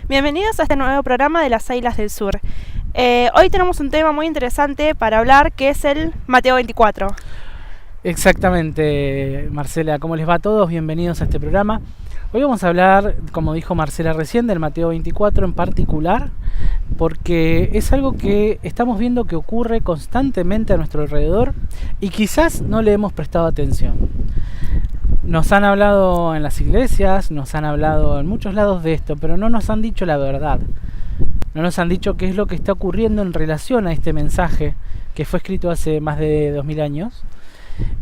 Bienvenidos a este nuevo programa de las Águilas del Sur. Hoy tenemos un tema muy interesante para hablar, que es el Mateo 24. Exactamente, Marcela. ¿Cómo les va a todos? Bienvenidos a este programa. Hoy vamos a hablar, como dijo Marcela recién, del Mateo 24 en particular, porque es algo que estamos viendo que ocurre constantemente a nuestro alrededor y quizás no le hemos prestado atención. Nos han hablado en las iglesias, nos han hablado en muchos lados de esto, pero no nos han dicho la verdad. No nos han dicho qué es lo que está ocurriendo en relación a este mensaje que fue escrito hace más de 2000 años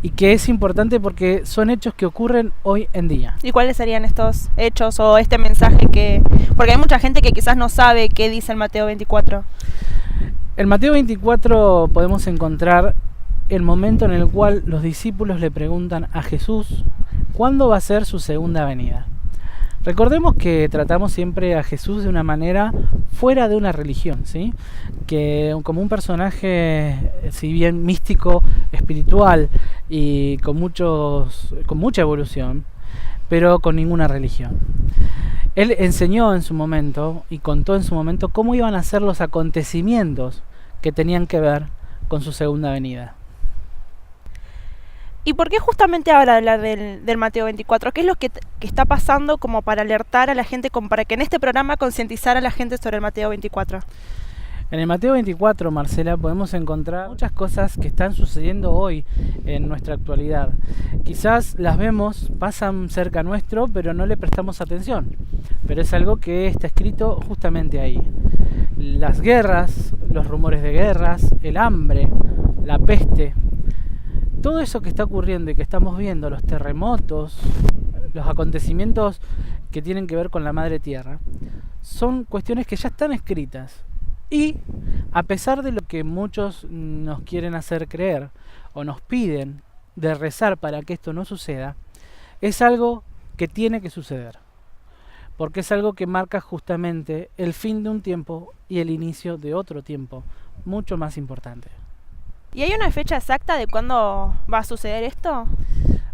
y que es importante porque son hechos que ocurren hoy en día. ¿Y cuáles serían estos hechos o este mensaje que...? Porque hay mucha gente que quizás no sabe qué dice el Mateo 24. En Mateo 24 podemos encontrar el momento en el cual los discípulos le preguntan a Jesús ¿cuándo va a ser su segunda venida? Recordemos que tratamos siempre a Jesús de una manera fuera de una religión, ¿sí? Que como un personaje, si bien místico, espiritual y con mucha evolución, pero con ninguna religión. Él enseñó en su momento y contó en su momento cómo iban a ser los acontecimientos que tenían que ver con su segunda venida. ¿Y por qué justamente ahora hablar del Mateo 24? ¿Qué es lo que está pasando como para alertar a la gente, como para que en este programa concientizar a la gente sobre el Mateo 24? En el Mateo 24, Marcela, podemos encontrar muchas cosas que están sucediendo hoy en nuestra actualidad. Quizás las vemos, pasan cerca nuestro, pero no le prestamos atención. Pero es algo que está escrito justamente ahí. Las guerras, los rumores de guerras, el hambre, la peste. Todo eso que está ocurriendo y que estamos viendo, los terremotos, los acontecimientos que tienen que ver con la madre tierra, son cuestiones que ya están escritas. Y a pesar de lo que muchos nos quieren hacer creer o nos piden de rezar para que esto no suceda, es algo que tiene que suceder. Porque es algo que marca justamente el fin de un tiempo y el inicio de otro tiempo, mucho más importante. ¿Y hay una fecha exacta de cuándo va a suceder esto?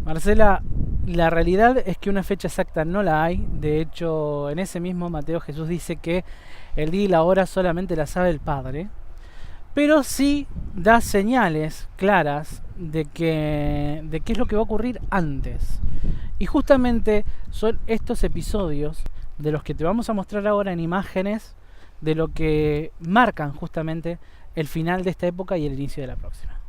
Marcela, la realidad es que una fecha exacta no la hay. De hecho, en ese mismo Mateo Jesús dice que el día y la hora solamente la sabe el Padre, pero sí da señales claras de qué es lo que va a ocurrir antes. Y justamente son estos episodios de los que te vamos a mostrar ahora en imágenes de lo que marcan justamente el final de esta época y el inicio de la próxima.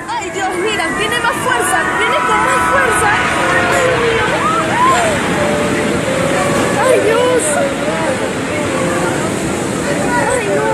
¡Ay, Dios, mira! ¡Viene más fuerza! ¡Viene con más fuerza! ¡Ay, Dios! ¡Ay, no!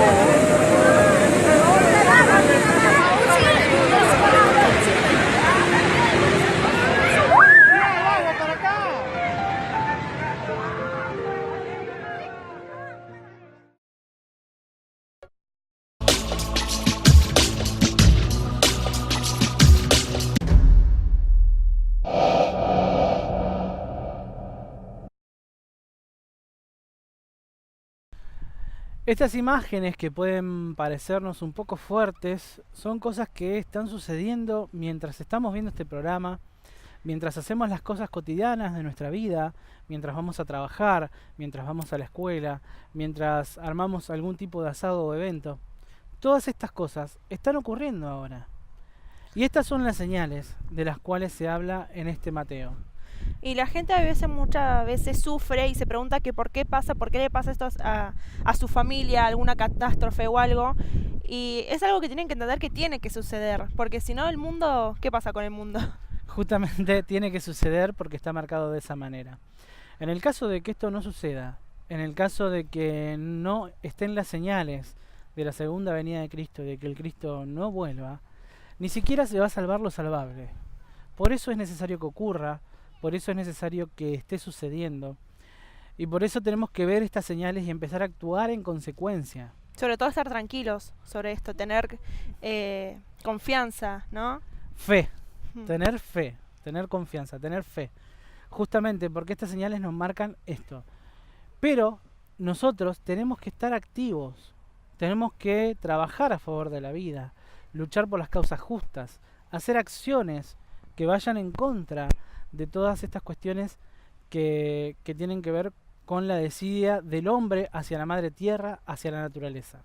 Estas imágenes que pueden parecernos un poco fuertes son cosas que están sucediendo mientras estamos viendo este programa, mientras hacemos las cosas cotidianas de nuestra vida, mientras vamos a trabajar, mientras vamos a la escuela, mientras armamos algún tipo de asado o evento. Todas estas cosas están ocurriendo ahora. Y estas son las señales de las cuales se habla en este Mateo. Y la gente muchas veces sufre y se pregunta que por qué le pasa esto a su familia, alguna catástrofe o algo. Y es algo que tienen que entender que tiene que suceder, porque si no el mundo, ¿qué pasa con el mundo? Justamente tiene que suceder porque está marcado de esa manera. En el caso de que esto no suceda, en el caso de que no estén las señales de la segunda venida de Cristo, de que el Cristo no vuelva, ni siquiera se va a salvar lo salvable. Por eso es necesario que ocurra, por eso es necesario que esté sucediendo. Y por eso tenemos que ver estas señales y empezar a actuar en consecuencia. Sobre todo estar tranquilos sobre esto, tener confianza, ¿no? Fe, tener confianza, tener fe. Justamente porque estas señales nos marcan esto. Pero nosotros tenemos que estar activos, tenemos que trabajar a favor de la vida, luchar por las causas justas, hacer acciones que vayan en contra de todas estas cuestiones que tienen que ver con la desidia del hombre hacia la madre tierra, hacia la naturaleza.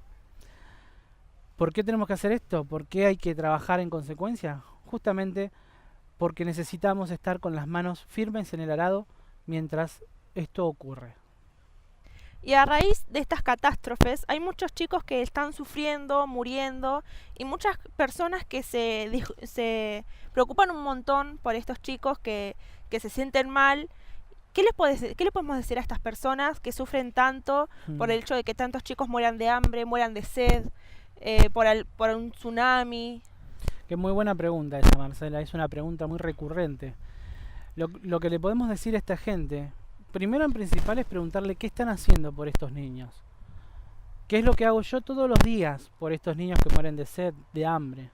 ¿Por qué tenemos que hacer esto? ¿Por qué hay que trabajar en consecuencia? Justamente porque necesitamos estar con las manos firmes en el arado mientras esto ocurre. Y a raíz de estas catástrofes hay muchos chicos que están sufriendo, muriendo, y muchas personas que se preocupan un montón por estos chicos que se sienten mal. ¿Qué le podemos decir a estas personas que sufren tanto por el hecho de que tantos chicos mueran de hambre, mueran de sed, por un tsunami? Qué muy buena pregunta esa, Marcela, es una pregunta muy recurrente. Lo que le podemos decir a esta gente, primero en principal, es preguntarle qué están haciendo por estos niños. ¿Qué es lo que hago yo todos los días por estos niños que mueren de sed, de hambre?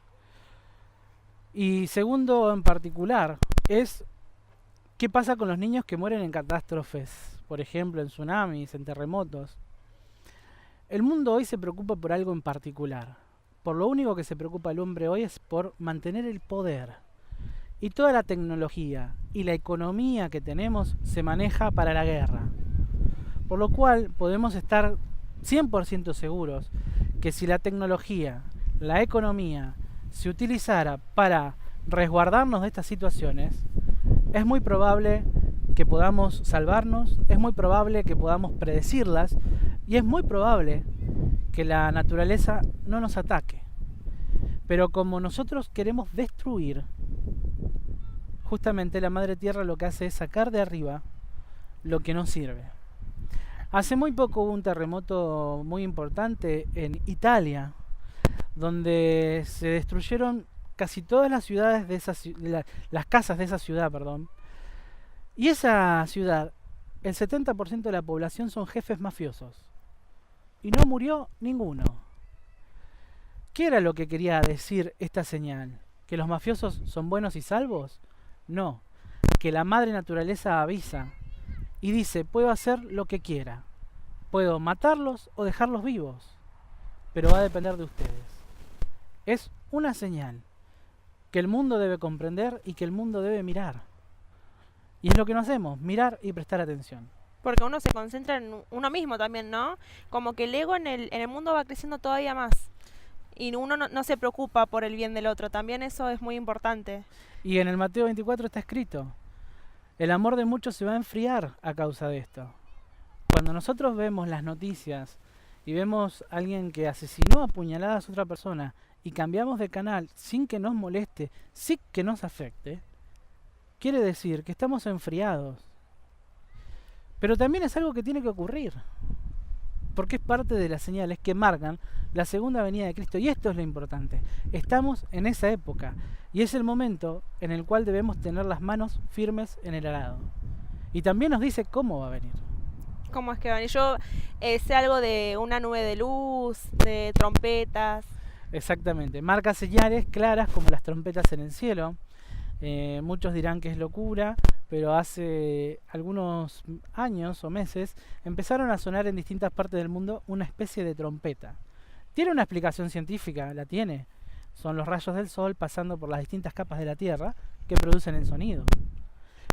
Y segundo en particular, es qué pasa con los niños que mueren en catástrofes, por ejemplo en tsunamis, en terremotos. El mundo hoy se preocupa por algo en particular. Por lo único que se preocupa el hombre hoy es por mantener el poder. Y toda la tecnología y la economía que tenemos se maneja para la guerra. Por lo cual podemos estar 100% seguros que si la tecnología, la economía, se utilizara para resguardarnos de estas situaciones, es muy probable que podamos salvarnos, es muy probable que podamos predecirlas y es muy probable que la naturaleza no nos ataque. Pero como nosotros queremos destruir, justamente la Madre Tierra lo que hace es sacar de arriba lo que no sirve. Hace muy poco hubo un terremoto muy importante en Italia, donde se destruyeron casi todas las ciudades de las casas de esa ciudad, perdón. Y esa ciudad, el 70% de la población son jefes mafiosos. Y no murió ninguno. ¿Qué era lo que quería decir esta señal? ¿Que los mafiosos son buenos y salvos? No, que la madre naturaleza avisa y dice, puedo hacer lo que quiera. Puedo matarlos o dejarlos vivos, pero va a depender de ustedes. Es una señal que el mundo debe comprender y que el mundo debe mirar. Y es lo que no hacemos, mirar y prestar atención. Porque uno se concentra en uno mismo también, ¿no? Como que el ego en el mundo va creciendo todavía más. Y uno no se preocupa por el bien del otro. También eso es muy importante. Y en el Mateo 24 está escrito, el amor de muchos se va a enfriar a causa de esto. Cuando nosotros vemos las noticias y vemos a alguien que asesinó a puñaladas a otra persona y cambiamos de canal sin que nos moleste, sin que nos afecte, quiere decir que estamos enfriados. Pero también es algo que tiene que ocurrir, porque es parte de las señales que marcan la segunda venida de Cristo. Y esto es lo importante. Estamos en esa época y es el momento en el cual debemos tener las manos firmes en el arado. Y también nos dice cómo va a venir. ¿Cómo es que va a venir? Yo sé algo de una nube de luz, de trompetas. Exactamente. Marca señales claras como las trompetas en el cielo. Muchos dirán que es locura, pero hace algunos años o meses empezaron a sonar en distintas partes del mundo una especie de trompeta. ¿Tiene una explicación científica? La tiene. Son los rayos del sol pasando por las distintas capas de la Tierra que producen el sonido.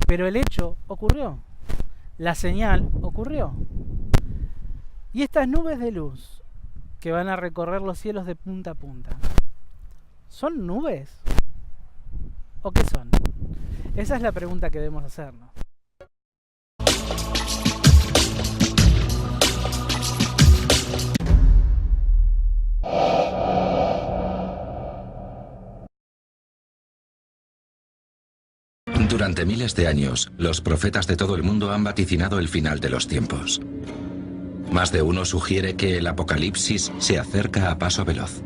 Pero el hecho ocurrió. La señal ocurrió. Y estas nubes de luz que van a recorrer los cielos de punta a punta, ¿son nubes? ¿O qué son? Esa es la pregunta que debemos hacernos. Durante miles de años, los profetas de todo el mundo han vaticinado el final de los tiempos. Más de uno sugiere que el apocalipsis se acerca a paso veloz.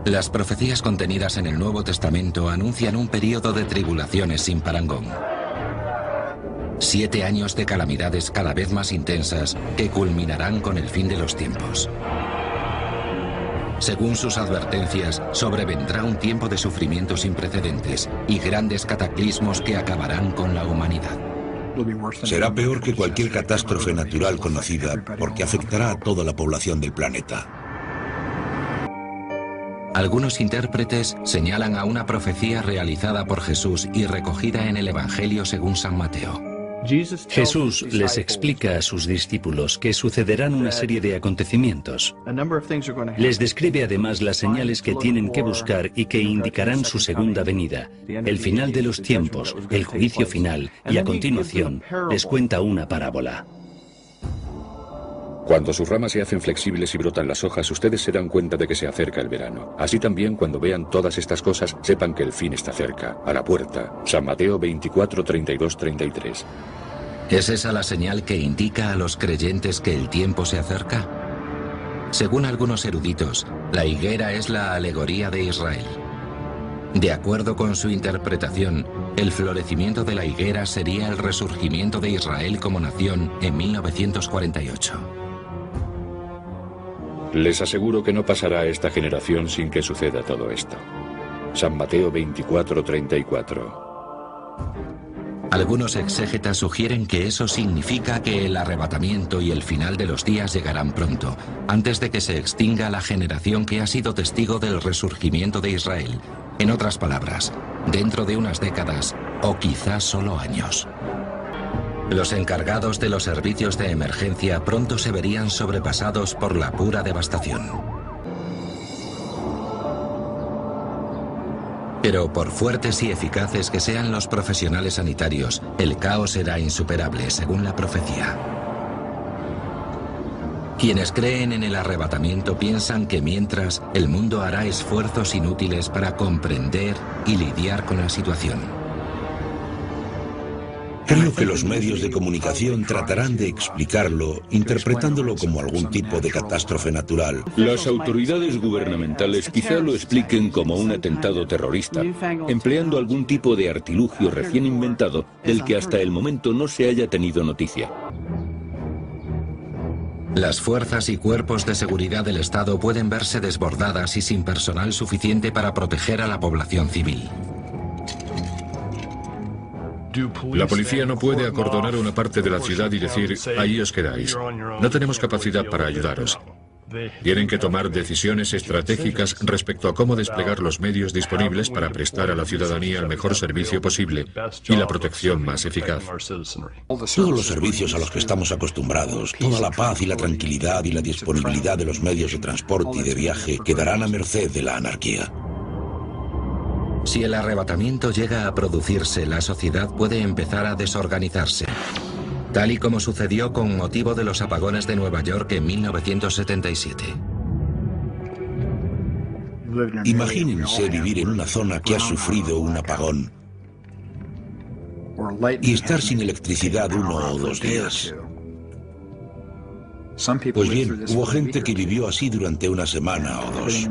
Las profecías contenidas en el Nuevo Testamento anuncian un período de tribulaciones sin parangón. 7 años de calamidades cada vez más intensas que culminarán con el fin de los tiempos. Según sus advertencias, sobrevendrá un tiempo de sufrimiento sin precedentes y grandes cataclismos que acabarán con la humanidad. Será peor que cualquier catástrofe natural conocida porque afectará a toda la población del planeta. Algunos intérpretes señalan a una profecía realizada por Jesús y recogida en el Evangelio según San Mateo. Jesús les explica a sus discípulos que sucederán una serie de acontecimientos. Les describe además las señales que tienen que buscar y que indicarán su segunda venida, el final de los tiempos, el juicio final, y a continuación les cuenta una parábola. Cuando sus ramas se hacen flexibles y brotan las hojas, ustedes se dan cuenta de que se acerca el verano. Así también, cuando vean todas estas cosas, sepan que el fin está cerca, a la puerta. San Mateo 24, 32, 33. ¿Es esa la señal que indica a los creyentes que el tiempo se acerca? Según algunos eruditos, la higuera es la alegoría de Israel. De acuerdo con su interpretación, el florecimiento de la higuera sería el resurgimiento de Israel como nación en 1948. Les aseguro que no pasará esta generación sin que suceda todo esto. San Mateo 24, 34. Algunos exégetas sugieren que eso significa que el arrebatamiento y el final de los días llegarán pronto, antes de que se extinga la generación que ha sido testigo del resurgimiento de Israel. En otras palabras, dentro de unas décadas o quizás solo años. Los encargados de los servicios de emergencia pronto se verían sobrepasados por la pura devastación. Pero por fuertes y eficaces que sean los profesionales sanitarios, el caos será insuperable, según la profecía. Quienes creen en el arrebatamiento piensan que mientras, el mundo hará esfuerzos inútiles para comprender y lidiar con la situación. Creo que los medios de comunicación tratarán de explicarlo, interpretándolo como algún tipo de catástrofe natural. Las autoridades gubernamentales quizá lo expliquen como un atentado terrorista, empleando algún tipo de artilugio recién inventado del que hasta el momento no se haya tenido noticia. Las fuerzas y cuerpos de seguridad del Estado pueden verse desbordadas y sin personal suficiente para proteger a la población civil. La policía no puede acordonar una parte de la ciudad y decir, ahí os quedáis. No tenemos capacidad para ayudaros. Tienen que tomar decisiones estratégicas respecto a cómo desplegar los medios disponibles para prestar a la ciudadanía el mejor servicio posible y la protección más eficaz. Todos los servicios a los que estamos acostumbrados, toda la paz y la tranquilidad y la disponibilidad de los medios de transporte y de viaje quedarán a merced de la anarquía. Si el arrebatamiento llega a producirse, la sociedad puede empezar a desorganizarse, tal y como sucedió con motivo de los apagones de Nueva York en 1977. Imagínense vivir en una zona que ha sufrido un apagón y estar sin electricidad 1 o 2 días. Pues bien, hubo gente que vivió así durante una semana o 2.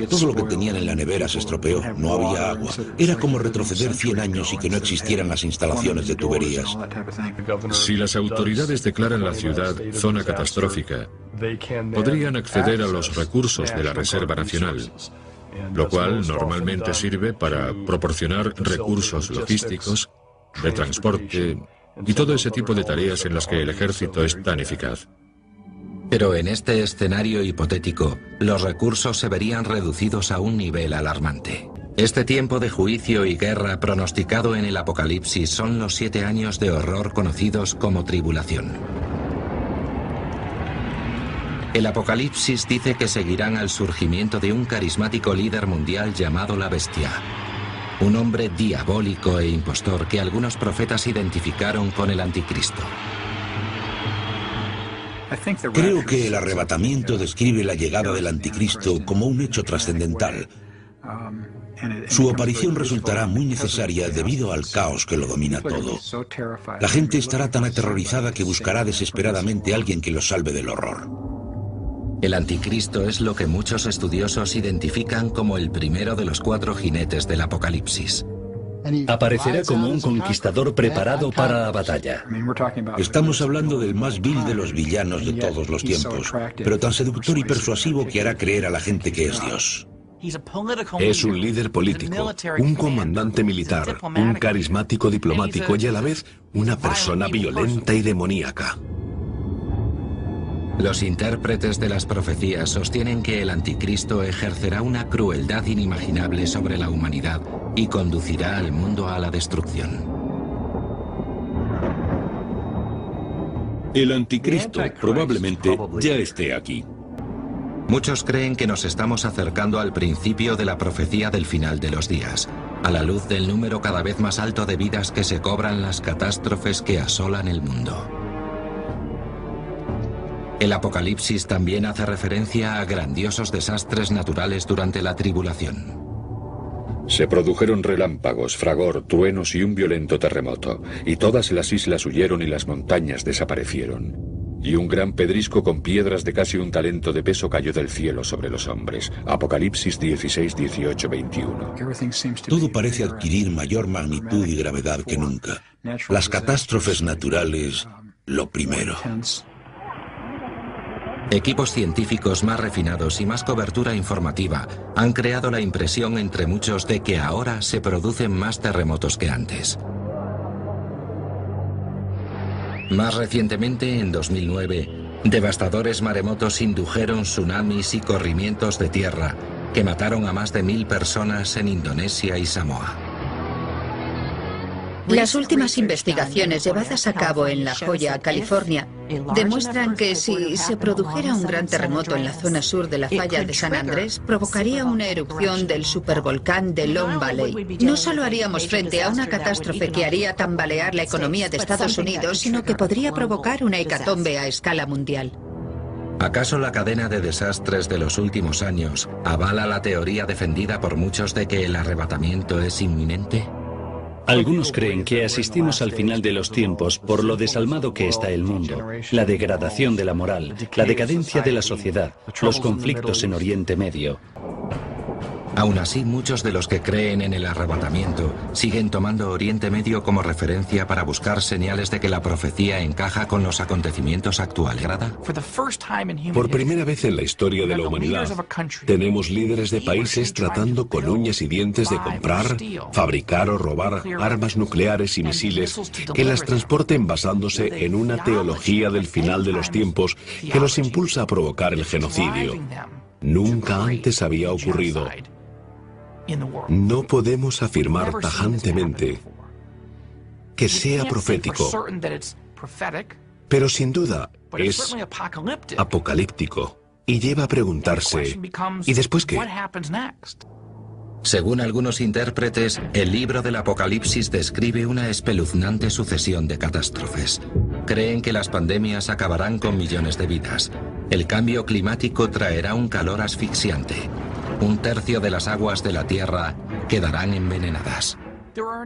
Todo lo que tenían en la nevera se estropeó, no había agua. Era como retroceder 100 años y que no existieran las instalaciones de tuberías. Si las autoridades declaran la ciudad zona catastrófica, podrían acceder a los recursos de la Reserva Nacional, lo cual normalmente sirve para proporcionar recursos logísticos, de transporte y todo ese tipo de tareas en las que el ejército es tan eficaz. Pero en este escenario hipotético, los recursos se verían reducidos a un nivel alarmante. Este tiempo de juicio y guerra pronosticado en el Apocalipsis son los 7 años de horror conocidos como tribulación. El Apocalipsis dice que seguirán al surgimiento de un carismático líder mundial llamado la Bestia, un hombre diabólico e impostor que algunos profetas identificaron con el Anticristo. Creo que el arrebatamiento describe la llegada del Anticristo como un hecho trascendental. Su aparición resultará muy necesaria debido al caos que lo domina todo. La gente estará tan aterrorizada que buscará desesperadamente a alguien que los salve del horror. El Anticristo es lo que muchos estudiosos identifican como el primero de los 4 jinetes del Apocalipsis. Aparecerá como un conquistador preparado para la batalla. Estamos hablando del más vil de los villanos de todos los tiempos, pero tan seductor y persuasivo que hará creer a la gente que es Dios. Es un líder político, un comandante militar, un carismático diplomático y a la vez una persona violenta y demoníaca. Los intérpretes de las profecías sostienen que el Anticristo ejercerá una crueldad inimaginable sobre la humanidad y conducirá al mundo a la destrucción. El Anticristo probablemente ya esté aquí. Muchos creen que nos estamos acercando al principio de la profecía del final de los días, a la luz del número cada vez más alto de vidas que se cobran las catástrofes que asolan el mundo. El Apocalipsis también hace referencia a grandiosos desastres naturales durante la tribulación. Se produjeron relámpagos, fragor, truenos y un violento terremoto, y todas las islas huyeron y las montañas desaparecieron. Y un gran pedrisco con piedras de casi un talento de peso cayó del cielo sobre los hombres. Apocalipsis 16, 18, 21. Todo parece adquirir mayor magnitud y gravedad que nunca. Las catástrofes naturales, lo primero. Equipos científicos más refinados y más cobertura informativa han creado la impresión entre muchos de que ahora se producen más terremotos que antes. Más recientemente, en 2009, devastadores maremotos indujeron tsunamis y corrimientos de tierra que mataron a más de 1000 personas en Indonesia y Samoa. Las últimas investigaciones llevadas a cabo en La Joya, California, demuestran que si se produjera un gran terremoto en la zona sur de la falla de San Andrés, provocaría una erupción del supervolcán de Long Valley. No solo haríamos frente a una catástrofe que haría tambalear la economía de Estados Unidos, sino que podría provocar una hecatombe a escala mundial. ¿Acaso la cadena de desastres de los últimos años avala la teoría defendida por muchos de que el arrebatamiento es inminente? Algunos creen que asistimos al final de los tiempos por lo desalmado que está el mundo, la degradación de la moral, la decadencia de la sociedad, los conflictos en Oriente Medio. Aún así, muchos de los que creen en el arrebatamiento siguen tomando Oriente Medio como referencia para buscar señales de que la profecía encaja con los acontecimientos actuales. Por primera vez en la historia de la humanidad, tenemos líderes de países tratando con uñas y dientes de comprar, fabricar o robar armas nucleares y misiles que las transporten basándose en una teología del final de los tiempos que los impulsa a provocar el genocidio. Nunca antes había ocurrido. No podemos afirmar tajantemente que sea profético, pero sin duda es apocalíptico y lleva a preguntarse, ¿y después qué? Según algunos intérpretes, el libro del Apocalipsis describe una espeluznante sucesión de catástrofes. Creen que las pandemias acabarán con millones de vidas. El cambio climático traerá un calor asfixiante. 1/3 de las aguas de la tierra quedarán envenenadas.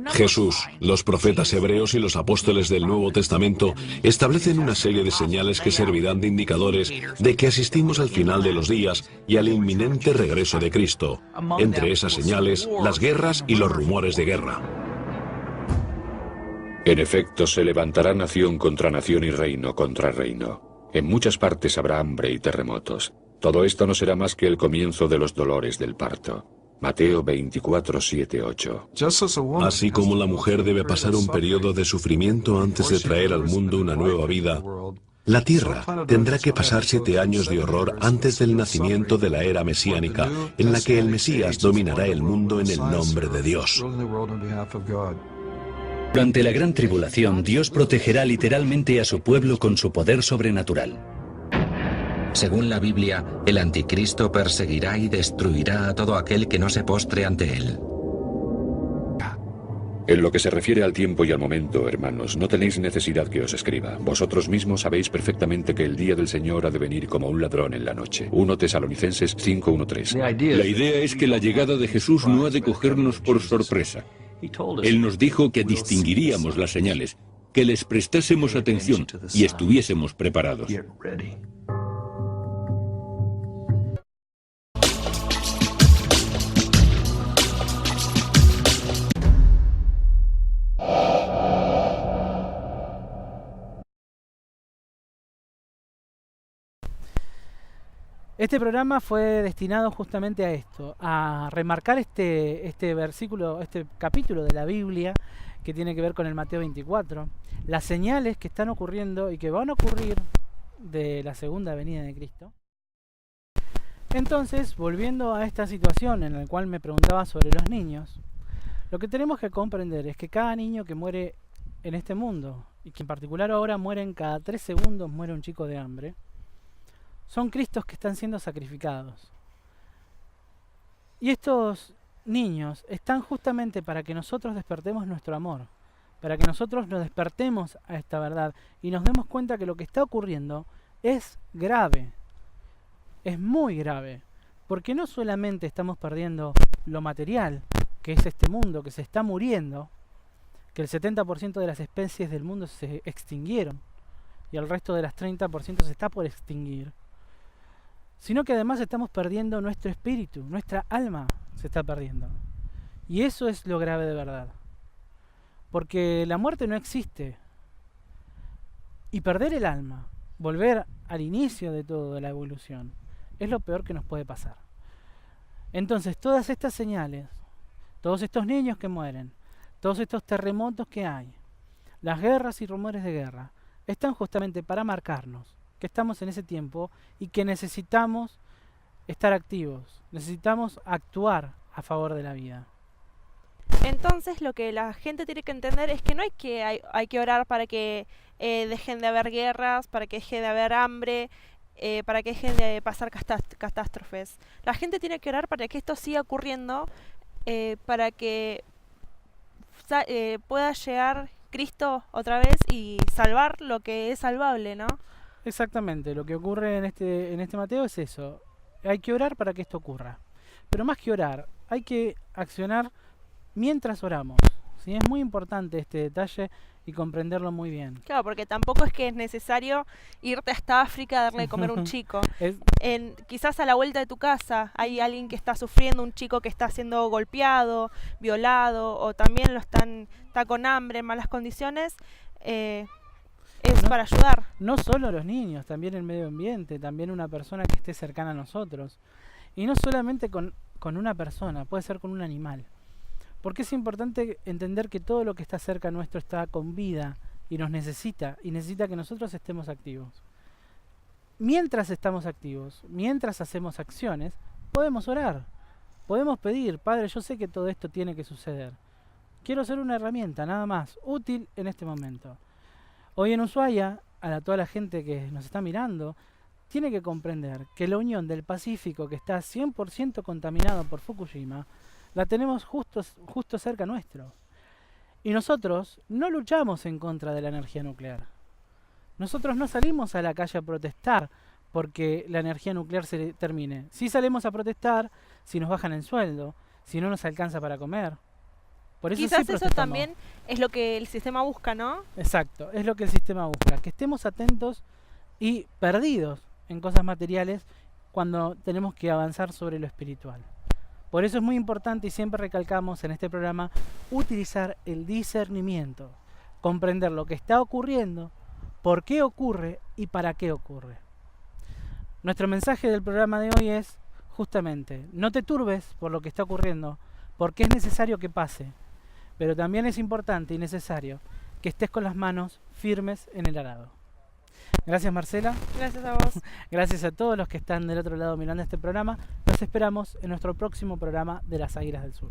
Jesús, los profetas hebreos y los apóstoles del Nuevo Testamento establecen una serie de señales que servirán de indicadores de que asistimos al final de los días y al inminente regreso de Cristo. Entre esas señales, las guerras y los rumores de guerra. En efecto, se levantará nación contra nación y reino contra reino. En muchas partes habrá hambre y terremotos. Todo esto no será más que el comienzo de los dolores del parto. Mateo 24, 7, 8. Así como la mujer debe pasar un periodo de sufrimiento antes de traer al mundo una nueva vida, la tierra tendrá que pasar 7 años de horror antes del nacimiento de la era mesiánica, en la que el Mesías dominará el mundo en el nombre de Dios. Durante la gran tribulación, Dios protegerá literalmente a su pueblo con su poder sobrenatural. Según la Biblia, el anticristo perseguirá y destruirá a todo aquel que no se postre ante él. En lo que se refiere al tiempo y al momento, hermanos, no tenéis necesidad que os escriba. Vosotros mismos sabéis perfectamente que el día del Señor ha de venir como un ladrón en la noche. 1 Tesalonicenses 5, 1, 3. La idea es que la llegada de Jesús no ha de cogernos por sorpresa. Él nos dijo que distinguiríamos las señales, que les prestásemos atención y estuviésemos preparados. Este programa fue destinado justamente a esto, a remarcar este versículo, este capítulo de la Biblia que tiene que ver con el Mateo 24, las señales que están ocurriendo y que van a ocurrir de la segunda venida de Cristo. Entonces, volviendo a esta situación en la cual me preguntaba sobre los niños, lo que tenemos que comprender es que cada niño que muere en este mundo, y que en particular ahora mueren cada 3 segundos, muere un chico de hambre, son Cristos que están siendo sacrificados. Y estos niños están justamente para que nosotros despertemos nuestro amor, para que nosotros nos despertemos a esta verdad y nos demos cuenta que lo que está ocurriendo es grave, es muy grave, porque no solamente estamos perdiendo lo material, que es este mundo que se está muriendo, que el 70% de las especies del mundo se extinguieron y el resto de las 30% se está por extinguir, sino que además estamos perdiendo nuestro espíritu, nuestra alma se está perdiendo. Y eso es lo grave de verdad. Porque la muerte no existe. Y perder el alma, volver al inicio de todo, de la evolución, es lo peor que nos puede pasar. Entonces, todas estas señales, todos estos niños que mueren, todos estos terremotos que hay, las guerras y rumores de guerra, están justamente para marcarnos que estamos en ese tiempo y que necesitamos estar activos, necesitamos actuar a favor de la vida. Entonces lo que la gente tiene que entender es que no hay que orar para que dejen de haber guerras, para que deje de haber hambre, para que dejen de pasar catástrofes. La gente tiene que orar para que esto siga ocurriendo, para que pueda llegar Cristo otra vez y salvar lo que es salvable, ¿no? Exactamente, lo que ocurre en este Mateo es eso. Hay que orar para que esto ocurra. Pero más que orar, hay que accionar mientras oramos. ¿Sí? Es muy importante este detalle y comprenderlo muy bien. Claro, porque tampoco es que es necesario irte hasta África a darle de comer a un chico. Quizás a la vuelta de tu casa hay alguien que está sufriendo, un chico que está siendo golpeado, violado, o también está con hambre, en malas condiciones. Para ayudar. No solo los niños, también el medio ambiente, también una persona que esté cercana a nosotros. Y no solamente con una persona, puede ser con un animal. Porque es importante entender que todo lo que está cerca nuestro está con vida y nos necesita, y necesita que nosotros estemos activos. Mientras estamos activos, mientras hacemos acciones, podemos orar, podemos pedir, Padre, yo sé que todo esto tiene que suceder. Quiero ser una herramienta, nada más, útil en este momento. Hoy en Ushuaia, a toda la gente que nos está mirando, tiene que comprender que la Unión del Pacífico, que está 100% contaminado por Fukushima, la tenemos justo cerca nuestro. Y nosotros no luchamos en contra de la energía nuclear. Nosotros no salimos a la calle a protestar porque la energía nuclear se termine. Sí salimos a protestar si nos bajan el sueldo, si no nos alcanza para comer. Por eso quizás sí eso también es lo que el sistema busca, ¿no? Exacto, es lo que el sistema busca, que estemos atentos y perdidos en cosas materiales cuando tenemos que avanzar sobre lo espiritual. Por eso es muy importante, y siempre recalcamos en este programa, utilizar el discernimiento, comprender lo que está ocurriendo, por qué ocurre y para qué ocurre. Nuestro mensaje del programa de hoy es justamente, no te turbes por lo que está ocurriendo, porque es necesario que pase, pero también es importante y necesario que estés con las manos firmes en el arado. Gracias, Marcela. Gracias a vos. Gracias a todos los que están del otro lado mirando este programa. Los esperamos en nuestro próximo programa de las Águilas del Sur.